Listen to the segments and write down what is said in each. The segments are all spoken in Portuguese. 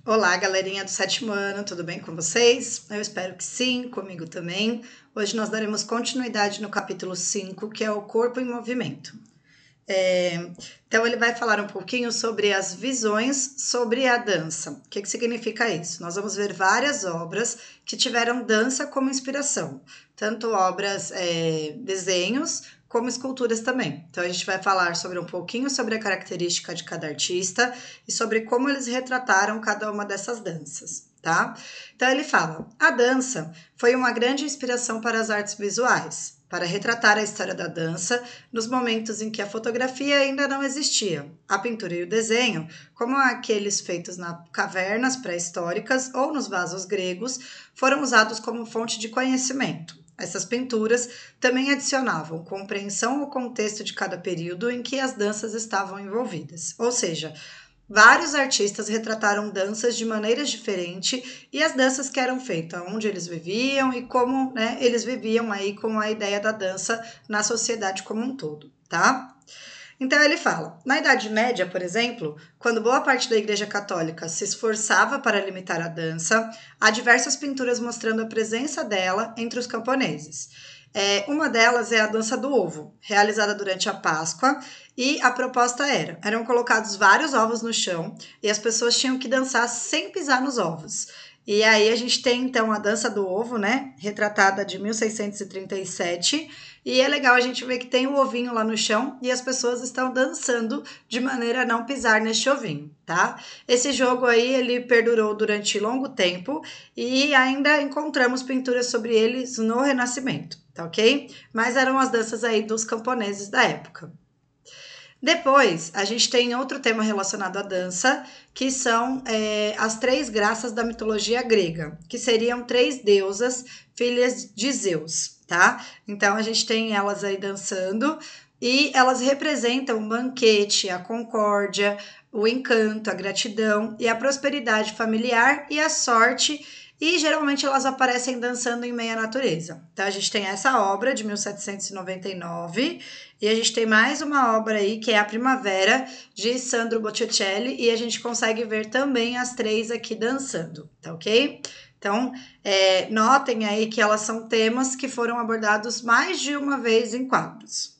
Olá, galerinha do 7º ano, tudo bem com vocês? Eu espero que sim, comigo também. Hoje nós daremos continuidade no capítulo 5, que é o corpo em movimento. Então ele vai falar um pouquinho sobre as visões sobre a dança. O que significa isso? Nós vamos ver várias obras que tiveram dança como inspiração, tanto obras, desenhos, como esculturas também. Então a gente vai falar sobre um pouquinho sobre a característica de cada artista e sobre como eles retrataram cada uma dessas danças, tá? Então ele fala: a dança foi uma grande inspiração para as artes visuais, para retratar a história da dança nos momentos em que a fotografia ainda não existia. A pintura e o desenho, como aqueles feitos nas cavernas pré-históricas ou nos vasos gregos, foram usados como fonte de conhecimento. Essas pinturas também adicionavam compreensão ao contexto de cada período em que as danças estavam envolvidas. Ou seja, vários artistas retrataram danças de maneiras diferentes e as danças que eram feitas, onde eles viviam e como, né, eles viviam aí com a ideia da dança na sociedade como um todo, tá? Então ele fala: na Idade Média, por exemplo, quando boa parte da Igreja Católica se esforçava para limitar a dança, há diversas pinturas mostrando a presença dela entre os camponeses. Uma delas é a dança do ovo, realizada durante a Páscoa, e a proposta eram colocados vários ovos no chão e as pessoas tinham que dançar sem pisar nos ovos. E aí a gente tem então a dança do ovo, né, retratada de 1637, e é legal a gente ver que tem o ovinho lá no chão e as pessoas estão dançando de maneira a não pisar neste ovinho, tá? Esse jogo aí, ele perdurou durante longo tempo e ainda encontramos pinturas sobre eles no Renascimento, tá ok? Mas eram as danças aí dos camponeses da época. Depois, a gente tem outro tema relacionado à dança, que são as três graças da mitologia grega, que seriam três deusas, filhas de Zeus, tá? Então, a gente tem elas aí dançando e elas representam o banquete, a concórdia, o encanto, a gratidão e a prosperidade familiar e a sorte, e geralmente elas aparecem dançando em meio à natureza. Então, a gente tem essa obra de 1799 e a gente tem mais uma obra aí, que é a Primavera, de Sandro Botticelli, e a gente consegue ver também as três aqui dançando, tá ok? Então, notem aí que elas são temas que foram abordados mais de uma vez em quadros.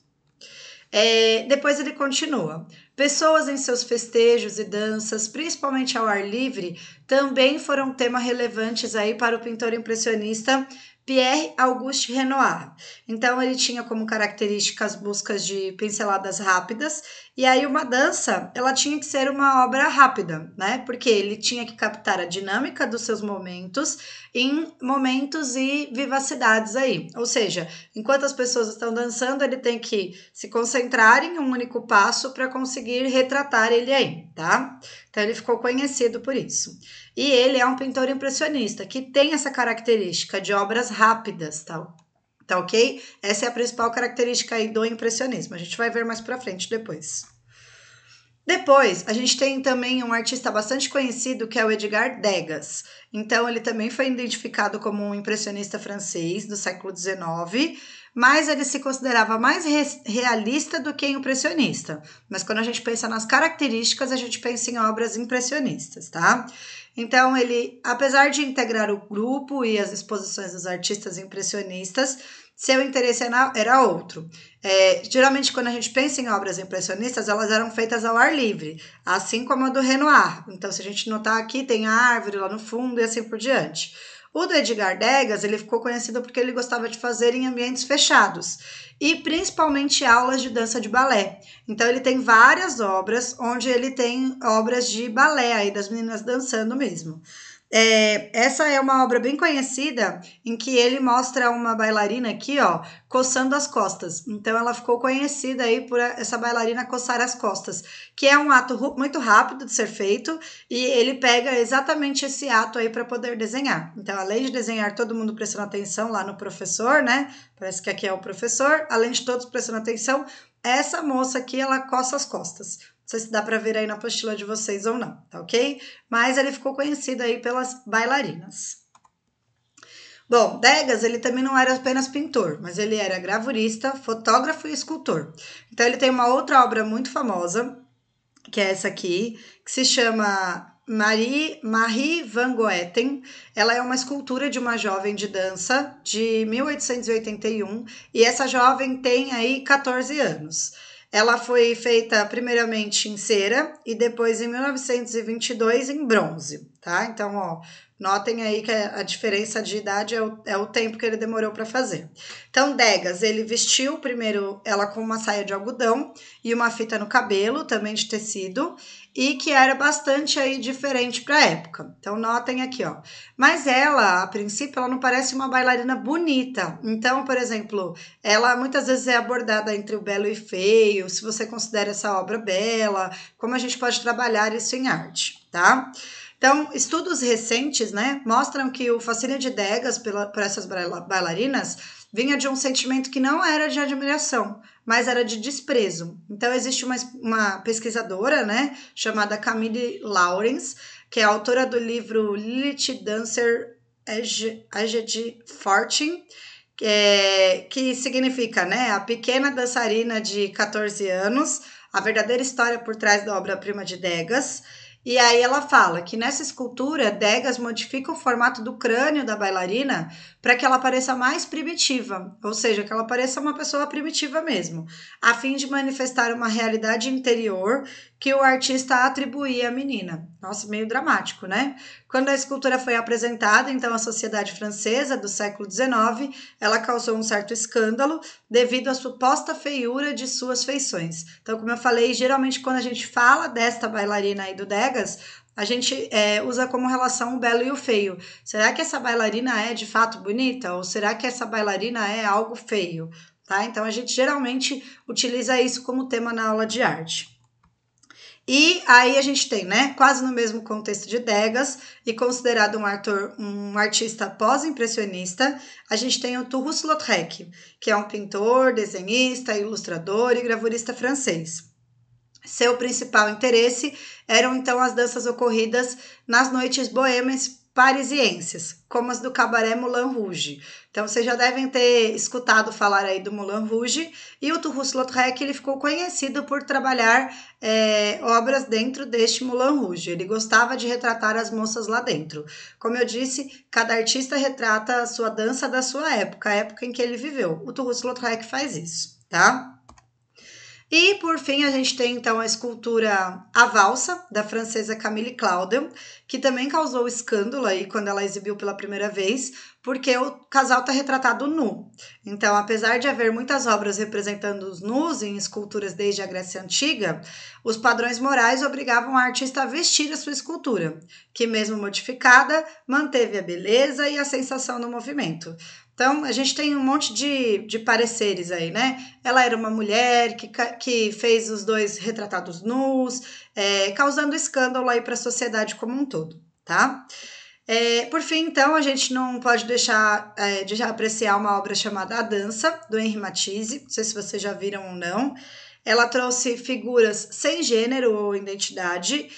Depois ele continua: pessoas em seus festejos e danças, principalmente ao ar livre, também foram tema relevantes aí para o pintor impressionista Pierre-Auguste Renoir. Então ele tinha como característica as buscas de pinceladas rápidas, e aí uma dança, ela tinha que ser uma obra rápida, né? Porque ele tinha que captar a dinâmica dos seus momentos em momentos e vivacidades aí. Ou seja, enquanto as pessoas estão dançando, ele tem que se concentrar em um único passo para conseguir retratar ele aí, tá? Então ele ficou conhecido por isso. E ele é um pintor impressionista, que tem essa característica de obras rápidas, tá ok? Essa é a principal característica aí do impressionismo. A gente vai ver mais pra frente depois. Depois, a gente tem também um artista bastante conhecido, que é o Edgar Degas. Então, ele também foi identificado como um impressionista francês do século XIX, mas ele se considerava mais realista do que impressionista. Mas quando a gente pensa nas características, a gente pensa em obras impressionistas, tá? Então, ele, apesar de integrar o grupo e as exposições dos artistas impressionistas, seu interesse era outro. Geralmente, quando a gente pensa em obras impressionistas, elas eram feitas ao ar livre, assim como a do Renoir. Então, se a gente notar aqui, tem a árvore lá no fundo e assim por diante. O do Edgar Degas, ele ficou conhecido porque ele gostava de fazer em ambientes fechados, e principalmente aulas de dança de balé. Então, ele tem várias obras onde ele tem obras de balé aí, das meninas dançando mesmo. Essa é uma obra bem conhecida, em que ele mostra uma bailarina aqui, ó, coçando as costas. Então ela ficou conhecida aí por essa bailarina coçar as costas, que é um ato muito rápido de ser feito, e ele pega exatamente esse ato aí para poder desenhar. Então, além de desenhar todo mundo prestando atenção lá no professor, né? Parece que aqui é o professor, além de todos prestando atenção, essa moça aqui, ela coça as costas. Não sei se dá para ver aí na apostila de vocês ou não, tá ok? Mas ele ficou conhecido aí pelas bailarinas. Bom, Degas, ele também não era apenas pintor, mas ele era gravurista, fotógrafo e escultor. Então ele tem uma outra obra muito famosa, que é essa aqui, que se chama Marie Van Goethen. Ela é uma escultura de uma jovem de dança de 1881 e essa jovem tem aí 14 anos. Ela foi feita primeiramente em cera e depois em 1922 em bronze, tá? Então, ó, notem aí que a diferença de idade é o tempo que ele demorou para fazer. Então, Degas, ele vestiu primeiro ela com uma saia de algodão e uma fita no cabelo, também de tecido, e que era bastante aí diferente para a época. Então, notem aqui, ó. Mas ela, a princípio, ela não parece uma bailarina bonita. Então, por exemplo, ela muitas vezes é abordada entre o belo e feio, se você considera essa obra bela, como a gente pode trabalhar isso em arte, tá? Então, estudos recentes, né, mostram que o fascínio de Degas por essas bailarinas vinha de um sentimento que não era de admiração, mas era de desprezo. Então, existe uma pesquisadora, né, chamada Camille Laurens, que é autora do livro Lilith Dancer Aged Fortune, que significa, né, a pequena dançarina de 14 anos, a verdadeira história por trás da obra-prima de Degas. E aí ela fala que nessa escultura, Degas modifica o formato do crânio da bailarina para que ela pareça mais primitiva, ou seja, que ela pareça uma pessoa primitiva mesmo, a fim de manifestar uma realidade interior que o artista atribuía à menina. Nossa, meio dramático, né? Quando a escultura foi apresentada, então, à sociedade francesa do século XIX, ela causou um certo escândalo devido à suposta feiura de suas feições. Então, como eu falei, geralmente quando a gente fala desta bailarina aí do Degas, a gente usa como relação o belo e o feio. Será que essa bailarina é de fato bonita? Ou será que essa bailarina é algo feio? Tá? Então, a gente geralmente utiliza isso como tema na aula de arte. E aí a gente tem, né, quase no mesmo contexto de Degas e considerado um artista pós-impressionista, a gente tem o Toulouse-Lautrec, que é um pintor, desenhista, ilustrador e gravurista francês. Seu principal interesse eram então as danças ocorridas nas noites boêmias parisienses, como as do Cabaret Moulin Rouge. Então, vocês já devem ter escutado falar aí do Moulin Rouge, e o Toulouse-Lautrec ele ficou conhecido por trabalhar obras dentro deste Moulin Rouge. Ele gostava de retratar as moças lá dentro. Como eu disse, cada artista retrata a sua dança da sua época, a época em que ele viveu. O Toulouse-Lautrec faz isso, tá? E, por fim, a gente tem, então, a escultura A Valsa, da francesa Camille Claudel, que também causou escândalo aí quando ela exibiu pela primeira vez, porque o casal está retratado nu. Então, apesar de haver muitas obras representando os nus em esculturas desde a Grécia Antiga, os padrões morais obrigavam a artista a vestir a sua escultura, que, mesmo modificada, manteve a beleza e a sensação do movimento. Então, a gente tem um monte de pareceres aí, né? Ela era uma mulher que fez os dois retratados nus, causando escândalo aí para a sociedade como um todo, tá? Por fim, então, a gente não pode deixar de já apreciar uma obra chamada A Dança, do Henri Matisse, não sei se vocês já viram ou não. Ela trouxe figuras sem gênero ou identidade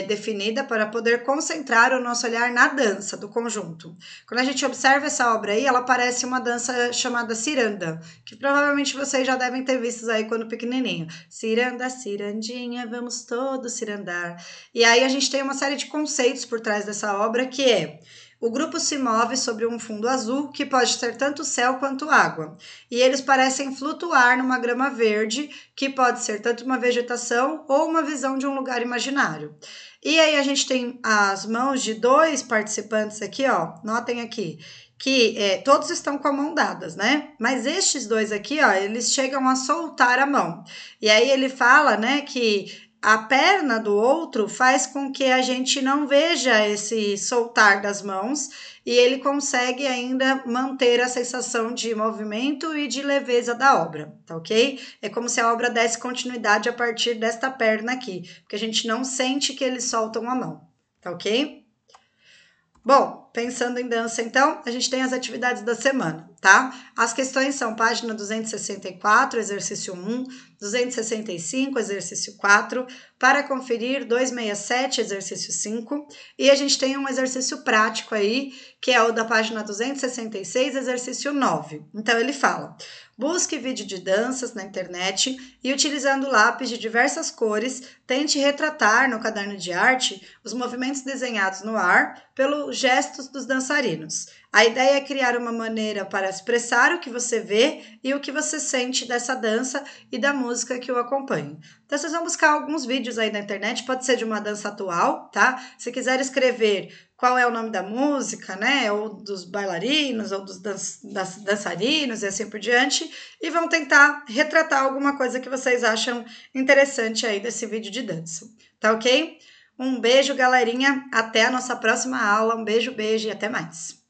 definida para poder concentrar o nosso olhar na dança do conjunto. Quando a gente observa essa obra aí, ela parece uma dança chamada ciranda, que provavelmente vocês já devem ter visto aí quando pequenininho. Ciranda, cirandinha, vamos todos cirandar. E aí a gente tem uma série de conceitos por trás dessa obra, que é: o grupo se move sobre um fundo azul, que pode ser tanto céu quanto água. E eles parecem flutuar numa grama verde, que pode ser tanto uma vegetação ou uma visão de um lugar imaginário. E aí a gente tem as mãos de dois participantes aqui, ó. Notem aqui que todos estão com a mão dadas, né? Mas estes dois aqui, ó, eles chegam a soltar a mão. E aí ele fala, né, que a perna do outro faz com que a gente não veja esse soltar das mãos e ele consegue ainda manter a sensação de movimento e de leveza da obra, tá ok? É como se a obra desse continuidade a partir desta perna aqui, porque a gente não sente que eles soltam a mão, tá ok? Bom, pensando em dança, então, a gente tem as atividades da semana, tá? As questões são página 264, exercício 1, 265, exercício 4, para conferir 267, exercício 5, e a gente tem um exercício prático aí, que é o da página 266, exercício 9. Então ele fala: busque vídeo de danças na internet e, utilizando lápis de diversas cores, tente retratar no caderno de arte os movimentos desenhados no ar pelos gestos dos dançarinos. A ideia é criar uma maneira para expressar o que você vê e o que você sente dessa dança e da música que o acompanha. Então, vocês vão buscar alguns vídeos aí na internet, pode ser de uma dança atual, tá? Se quiser escrever qual é o nome da música, né? Ou dos bailarinos, ou dos dançarinos e assim por diante, e vão tentar retratar alguma coisa que vocês acham interessante aí desse vídeo de dança. Tá ok? Um beijo, galerinha. Até a nossa próxima aula. Um beijo, beijo e até mais.